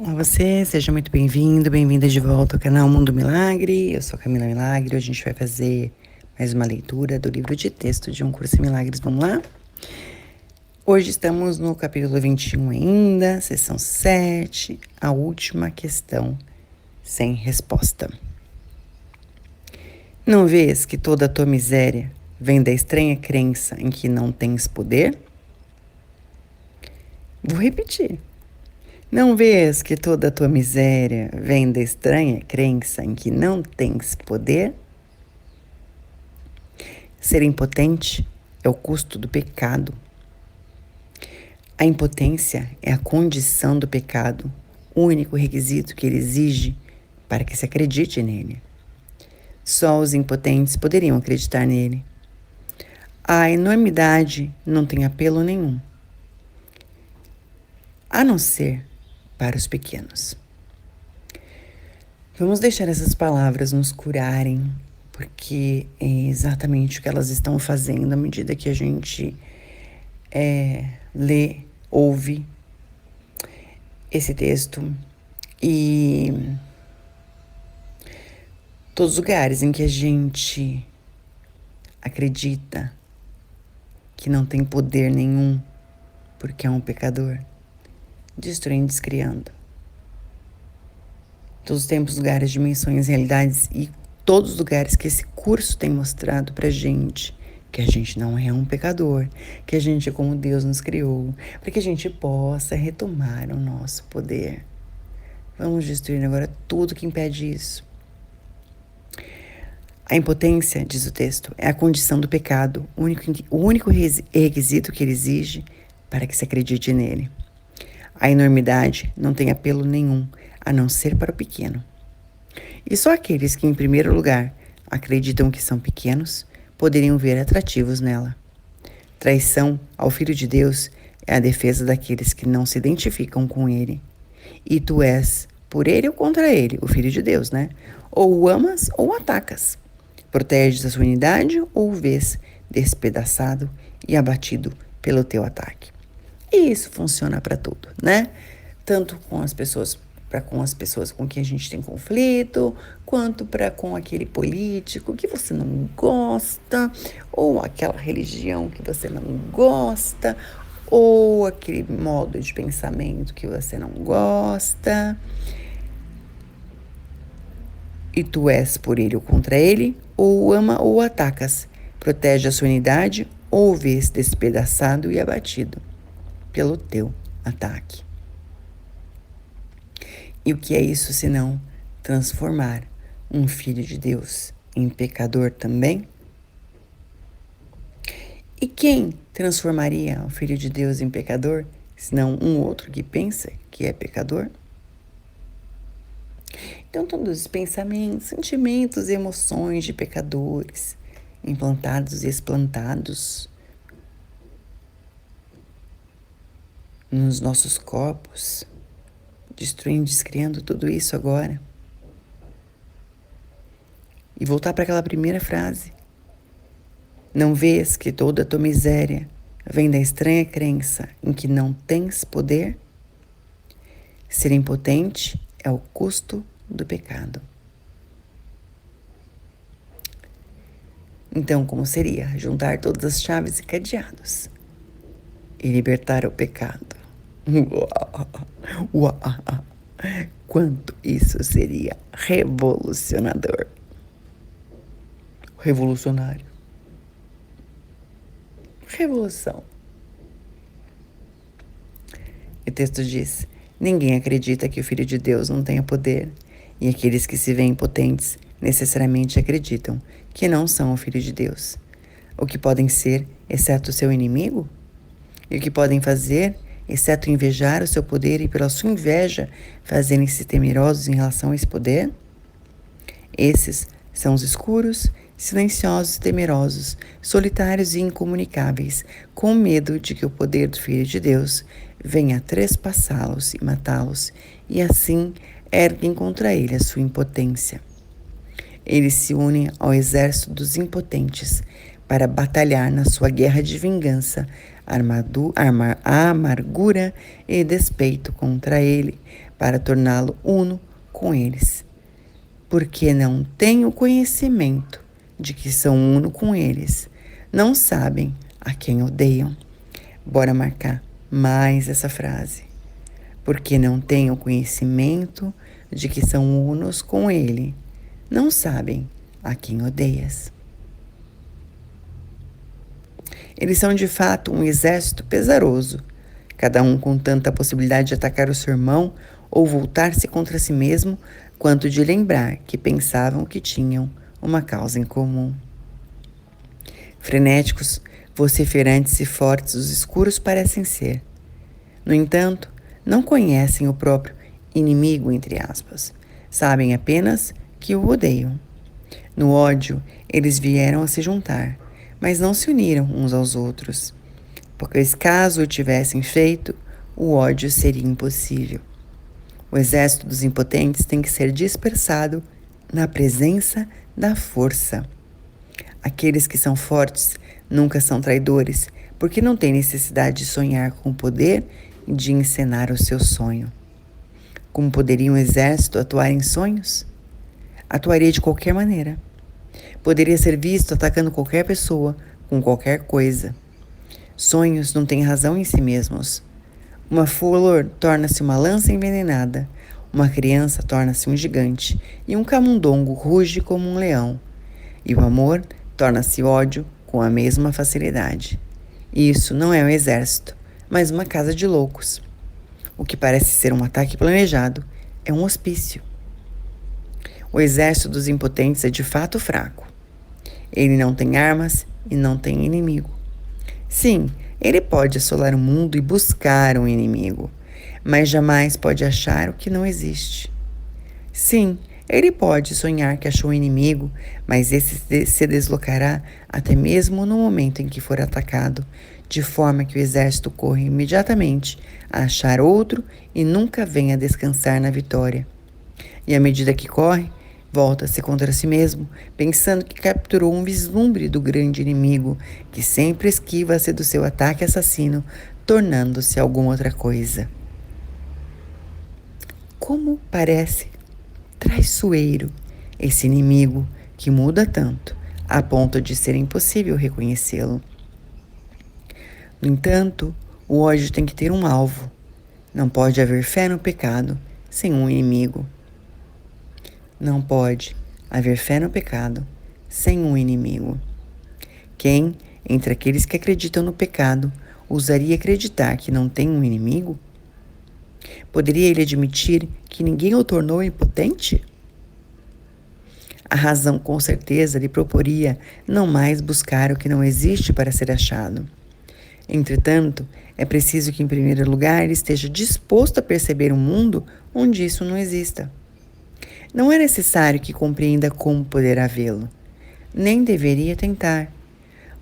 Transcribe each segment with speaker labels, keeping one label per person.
Speaker 1: Olá você, seja muito bem-vindo, bem-vinda de volta ao canal Mundo Milagre. Eu sou Camila Milagre, hoje a gente vai fazer mais uma leitura do livro de texto de Um Curso em Milagres. Vamos lá? Hoje estamos no capítulo 21 ainda, sessão 7, a última questão sem resposta. Não vês que toda a tua miséria vem da estranha crença em que não tens poder? Vou repetir. Não vês que toda a tua miséria vem da estranha crença em que não tens poder? Ser impotente é o custo do pecado. A impotência é a condição do pecado, o único requisito que ele exige para que se acredite nele. Só os impotentes poderiam acreditar nele. A enormidade não tem apelo nenhum, a não ser para os pequenos. Vamos deixar essas palavras nos curarem, porque é exatamente o que elas estão fazendo à medida que a gente lê, ouve esse texto e todos os lugares em que a gente acredita que não tem poder nenhum porque é um pecador, destruindo, descriando. Todos os tempos, lugares, dimensões, realidades e todos os lugares que esse curso tem mostrado pra gente que a gente não é um pecador, que a gente é como Deus nos criou, para que a gente possa retomar o nosso poder. Vamos destruir agora tudo que impede isso. A impotência, diz o texto, é a condição do pecado, o único requisito que ele exige para que se acredite nele. A enormidade não tem apelo nenhum, a não ser para o pequeno. E só aqueles que, em primeiro lugar, acreditam que são pequenos, poderiam ver atrativos nela. Traição ao Filho de Deus é a defesa daqueles que não se identificam com ele. E tu és, por ele ou contra ele, o Filho de Deus, né? Ou o amas ou o atacas. Proteges a sua unidade ou o vês despedaçado e abatido pelo teu ataque. E isso funciona para tudo, né? Tanto com as pessoas, com quem a gente tem conflito, quanto para com aquele político que você não gosta, ou aquela religião que você não gosta, ou aquele modo de pensamento que você não gosta. E tu és por ele ou contra ele, ou o ama ou o atacas. Protege a sua unidade ou o vês despedaçado e abatido pelo teu ataque. E o que é isso senão transformar um filho de Deus em pecador também? E quem transformaria o filho de Deus em pecador, senão um outro que pensa que é pecador? Então, todos os pensamentos, sentimentos e emoções de pecadores, implantados e explantados nos nossos corpos, destruindo, descriando tudo isso agora. E voltar para aquela primeira frase. Não vês que toda a tua miséria vem da estranha crença em que não tens poder? Ser impotente é o custo do pecado. Então, como seria juntar todas as chaves e cadeados e libertar o pecado? Uau, quanto isso seria revolucionador. Revolucionário. Revolução. O texto diz: ninguém acredita que o Filho de Deus não tenha poder, e aqueles que se veem impotentes necessariamente acreditam que não são o Filho de Deus. O que podem ser, exceto o seu inimigo? E o que podem fazer, exceto invejar o seu poder e pela sua inveja fazerem-se temerosos em relação a esse poder? Esses são os escuros, silenciosos e temerosos, solitários e incomunicáveis, com medo de que o poder do Filho de Deus venha trespassá-los e matá-los, e assim erguem contra ele a sua impotência. Eles se unem ao exército dos impotentes para batalhar na sua guerra de vingança, amargura e despeito contra ele, para torná-lo uno com eles, porque não têm o conhecimento de que são uno com eles, não sabem a quem odeiam. Bora marcar mais essa frase. Porque não têm o conhecimento de que são unos com ele, não sabem a quem odeias. Eles são de fato um exército pesaroso, cada um com tanta possibilidade de atacar o seu irmão ou voltar-se contra si mesmo, quanto de lembrar que pensavam que tinham uma causa em comum. Frenéticos, vociferantes e fortes os escuros parecem ser. No entanto, não conhecem o próprio inimigo, entre aspas. Sabem apenas que o odeiam. No ódio, eles vieram a se juntar, mas não se uniram uns aos outros, pois caso o tivessem feito, o ódio seria impossível. O exército dos impotentes tem que ser dispersado na presença da força. Aqueles que são fortes nunca são traidores, porque não têm necessidade de sonhar com o poder e de encenar o seu sonho. Como poderia um exército atuar em sonhos? Atuaria de qualquer maneira. Poderia ser visto atacando qualquer pessoa, com qualquer coisa. Sonhos não têm razão em si mesmos. Uma flor torna-se uma lança envenenada, uma criança torna-se um gigante, e um camundongo ruge como um leão. E o amor torna-se ódio com a mesma facilidade. Isso não é um exército, mas uma casa de loucos. O que parece ser um ataque planejado é um hospício. O exército dos impotentes é de fato fraco. Ele não tem armas e não tem inimigo. Sim, ele pode assolar o mundo e buscar um inimigo, mas jamais pode achar o que não existe. Sim, ele pode sonhar que achou um inimigo, mas esse se deslocará até mesmo no momento em que for atacado, de forma que o exército corra imediatamente a achar outro e nunca venha descansar na vitória. E à medida que corre, volta-se contra si mesmo, pensando que capturou um vislumbre do grande inimigo, que sempre esquiva-se do seu ataque assassino, tornando-se alguma outra coisa. Como parece traiçoeiro esse inimigo que muda tanto, a ponto de ser impossível reconhecê-lo. No entanto, o ódio tem que ter um alvo. Não pode haver fé no pecado sem um inimigo. Não pode haver fé no pecado sem um inimigo. Quem, entre aqueles que acreditam no pecado, ousaria acreditar que não tem um inimigo? Poderia ele admitir que ninguém o tornou impotente? A razão com certeza lhe proporia não mais buscar o que não existe para ser achado. Entretanto, é preciso que, em primeiro lugar, ele esteja disposto a perceber um mundo onde isso não exista. Não é necessário que compreenda como poderá vê-lo, nem deveria tentar,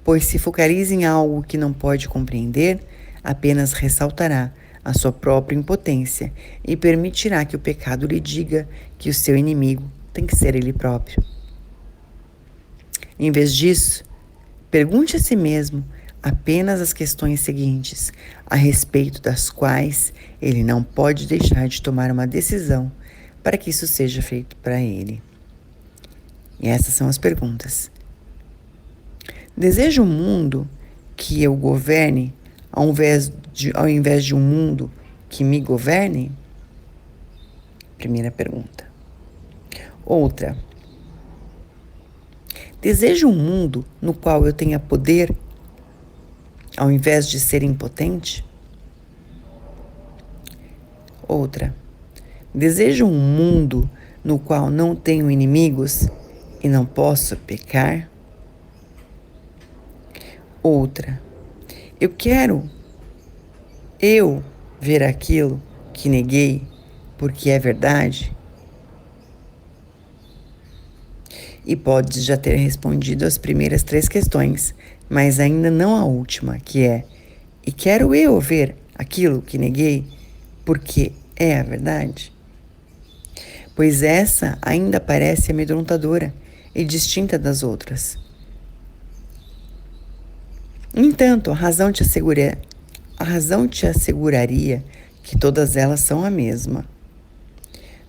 Speaker 1: pois se focaliza em algo que não pode compreender, apenas ressaltará a sua própria impotência e permitirá que o pecado lhe diga que o seu inimigo tem que ser ele próprio. Em vez disso, pergunte a si mesmo apenas as questões seguintes, a respeito das quais ele não pode deixar de tomar uma decisão para que isso seja feito para ele. E essas são as perguntas. Desejo um mundo que eu governe ao invés de um mundo que me governe? Primeira pergunta. Outra. Desejo um mundo no qual eu tenha poder ao invés de ser impotente? Outra. Desejo um mundo no qual não tenho inimigos e não posso pecar? Outra. Eu quero ver aquilo que neguei porque é verdade? E pode já ter respondido as primeiras 3 questões, mas ainda não a última, que é: e quero eu ver aquilo que neguei porque é a verdade? Pois essa ainda parece amedrontadora e distinta das outras. No entanto, a razão te asseguraria que todas elas são a mesma.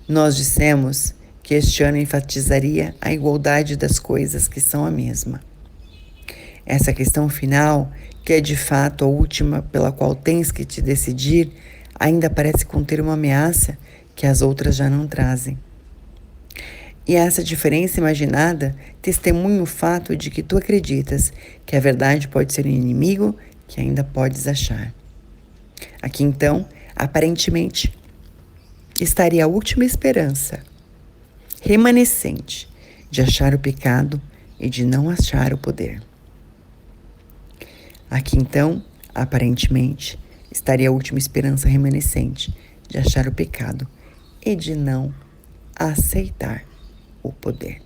Speaker 1: Nós dissemos que este ano enfatizaria a igualdade das coisas que são a mesma. Essa questão final, que é de fato a última pela qual tens que te decidir, ainda parece conter uma ameaça que as outras já não trazem. E essa diferença imaginada testemunha o fato de que tu acreditas que a verdade pode ser um inimigo que ainda podes achar. Aqui então, aparentemente, estaria a última esperança remanescente de achar o pecado e de não achar o poder. Aqui então, aparentemente, estaria a última esperança remanescente de achar o pecado e de não aceitar o poder.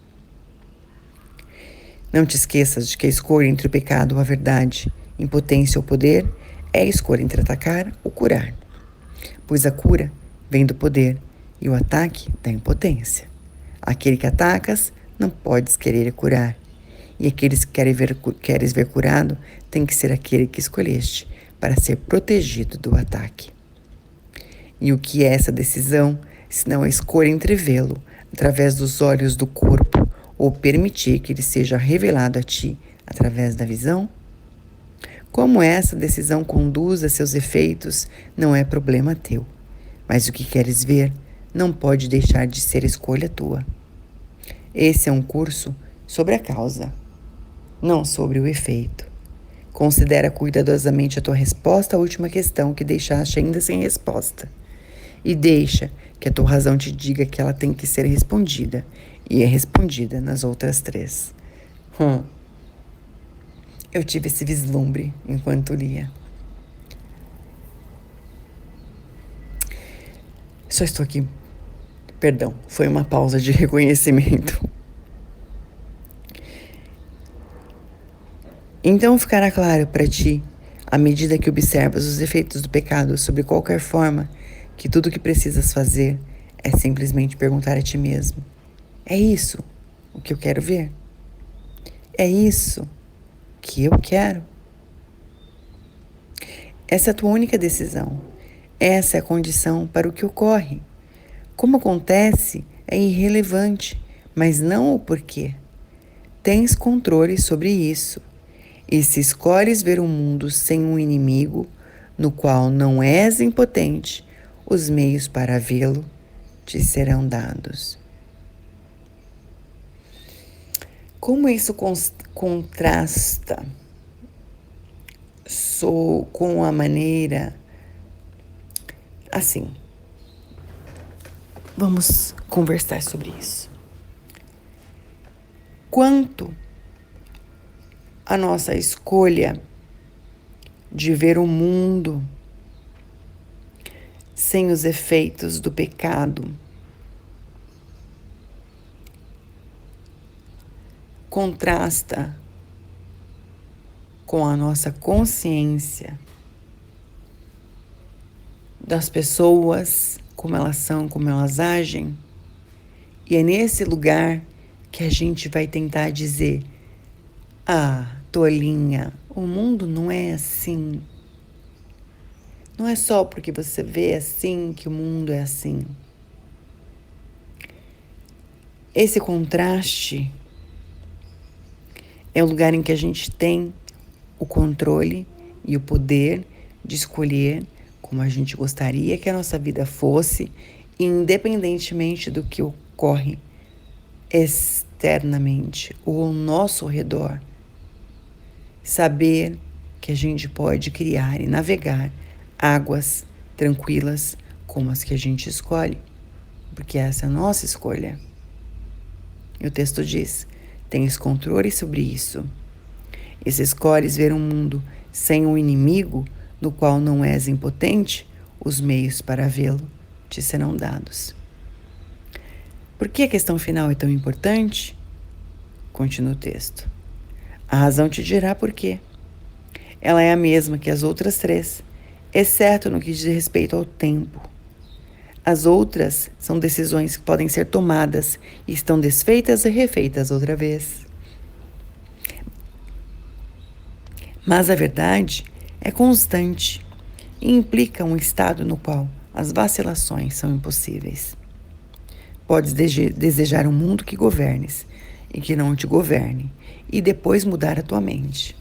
Speaker 1: Não te esqueças de que a escolha entre o pecado ou a verdade, impotência ou poder, é a escolha entre atacar ou curar, pois a cura vem do poder e o ataque da impotência. Aquele que atacas não podes querer curar, e aqueles que queres ver curado tem que ser aquele que escolheste para ser protegido do ataque. E o que é essa decisão, senão a escolha entre vê-lo através dos olhos do corpo ou permitir que ele seja revelado a ti através da visão? Como essa decisão conduz a seus efeitos não é problema teu, mas o que queres ver não pode deixar de ser escolha tua. Esse é um curso sobre a causa, não sobre o efeito. Considera cuidadosamente a tua resposta à última questão que deixaste ainda sem resposta. E deixa que a tua razão te diga que ela tem que ser respondida, e é respondida nas outras 3. Eu tive esse vislumbre enquanto lia. Só estou aqui. Perdão, foi uma pausa de reconhecimento. Então ficará claro para ti, à medida que observas os efeitos do pecado sobre qualquer forma, que tudo o que precisas fazer é simplesmente perguntar a ti mesmo: é isso o que eu quero ver? É isso que eu quero? Essa é a tua única decisão. Essa é a condição para o que ocorre. Como acontece é irrelevante, mas não o porquê. Tens controle sobre isso. E se escolhes ver o mundo sem um inimigo, no qual não és impotente, os meios para vê-lo te serão dados. Como isso contrasta com a maneira... Assim, vamos conversar sobre isso. Quanto a nossa escolha de ver o mundo sem os efeitos do pecado contrasta com a nossa consciência das pessoas, como elas são, como elas agem, e é nesse lugar que a gente vai tentar dizer: ah, tolinha, o mundo não é assim. Não é só porque você vê assim que o mundo é assim. Esse contraste é o lugar em que a gente tem o controle e o poder de escolher como a gente gostaria que a nossa vida fosse, independentemente do que ocorre externamente ou ao nosso redor. Saber que a gente pode criar e navegar águas tranquilas como as que a gente escolhe, porque essa é a nossa escolha. E o texto diz: tens controle sobre isso. E se escolhes ver um mundo sem um inimigo, no qual não és impotente, os meios para vê-lo te serão dados. Por que a questão final é tão importante? Continua o texto. A razão te dirá por quê. Ela é a mesma que as outras 3, exceto no que diz respeito ao tempo. As outras são decisões que podem ser tomadas e estão desfeitas e refeitas outra vez. Mas a verdade é constante e implica um estado no qual as vacilações são impossíveis. podes desejar um mundo que governes e que não te governe, e depois mudar a tua mente.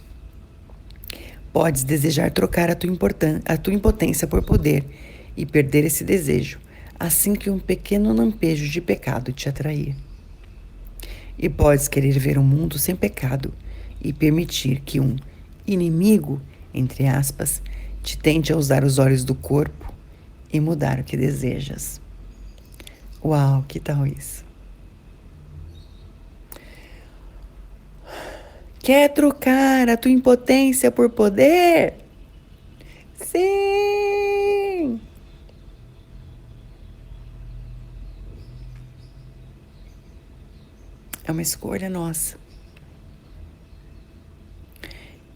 Speaker 1: Podes desejar trocar a tua impotência por poder e perder esse desejo, assim que um pequeno lampejo de pecado te atrair. E podes querer ver um mundo sem pecado e permitir que um inimigo, entre aspas, te tente a usar os olhos do corpo e mudar o que desejas. Uau, que tal isso? Quer trocar a tua impotência por poder? Sim! É uma escolha nossa.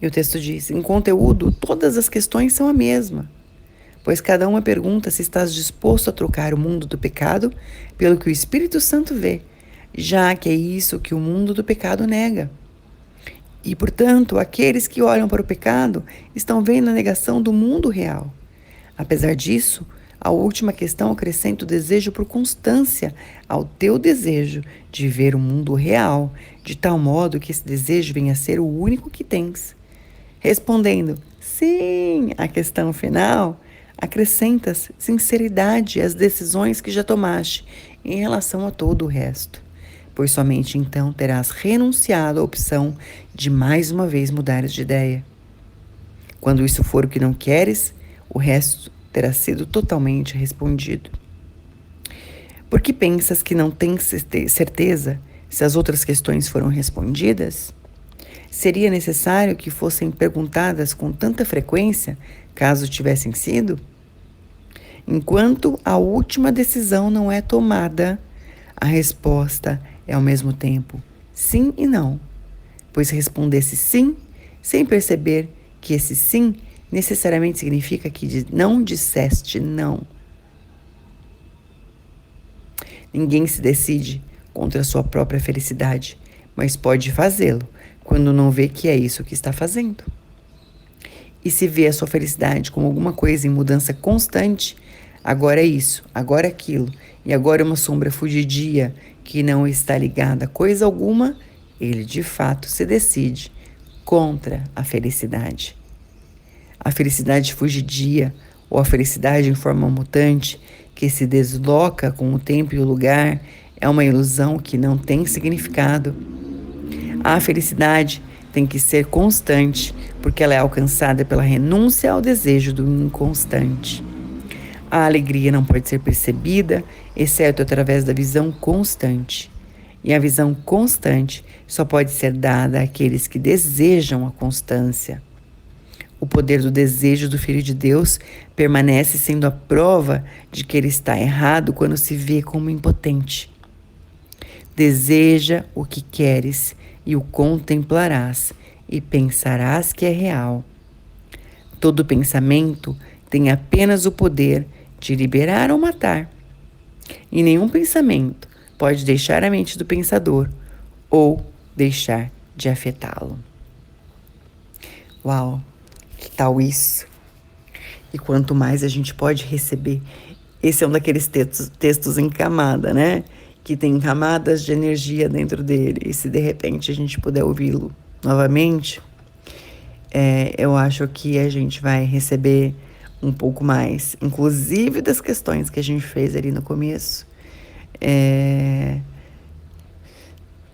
Speaker 1: E o texto diz: em conteúdo, todas as questões são a mesma, pois cada uma pergunta se estás disposto a trocar o mundo do pecado pelo que o Espírito Santo vê, já que é isso que o mundo do pecado nega. E, portanto, aqueles que olham para o pecado estão vendo a negação do mundo real. Apesar disso, a última questão acrescenta o desejo por constância ao teu desejo de ver o mundo real, de tal modo que esse desejo venha a ser o único que tens. Respondendo sim à questão final, acrescentas sinceridade às decisões que já tomaste em relação a todo o resto, pois somente então terás renunciado à opção de mais uma vez mudares de ideia. Quando isso for o que não queres, o resto terá sido totalmente respondido. Por que pensas que não tens certeza se as outras questões foram respondidas? Seria necessário que fossem perguntadas com tanta frequência, caso tivessem sido? Enquanto a última decisão não é tomada, a resposta é ao mesmo tempo sim e não, pois respondesse sim, sem perceber que esse sim necessariamente significa que não disseste não. Ninguém se decide contra a sua própria felicidade, mas pode fazê-lo quando não vê que é isso que está fazendo. E se vê a sua felicidade como alguma coisa em mudança constante, agora é isso, agora é aquilo, e agora é uma sombra fugidia que não está ligada a coisa alguma, ele de fato se decide contra a felicidade. A felicidade fugidia, ou a felicidade em forma mutante, que se desloca com o tempo e o lugar, é uma ilusão que não tem significado. A felicidade tem que ser constante, porque ela é alcançada pela renúncia ao desejo do inconstante. A alegria não pode ser percebida, exceto através da visão constante. E a visão constante só pode ser dada àqueles que desejam a constância. O poder do desejo do Filho de Deus permanece sendo a prova de que ele está errado quando se vê como impotente. Deseja o que queres e o contemplarás, e pensarás que é real. Todo pensamento tem apenas o poder de liberar ou matar. E nenhum pensamento pode deixar a mente do pensador ou deixar de afetá-lo. Uau, que tal isso? E quanto mais a gente pode receber, esse é um daqueles textos em camada, né? Que tem camadas de energia dentro dele. E se de repente a gente puder ouvi-lo novamente, eu acho que a gente vai receber um pouco mais, inclusive das questões que a gente fez ali no começo,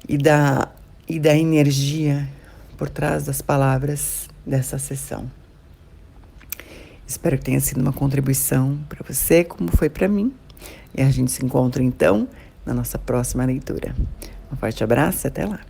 Speaker 1: e da energia por trás das palavras dessa sessão. Espero que tenha sido uma contribuição para você, como foi para mim. E a gente se encontra então na nossa próxima leitura. Um forte abraço e até lá.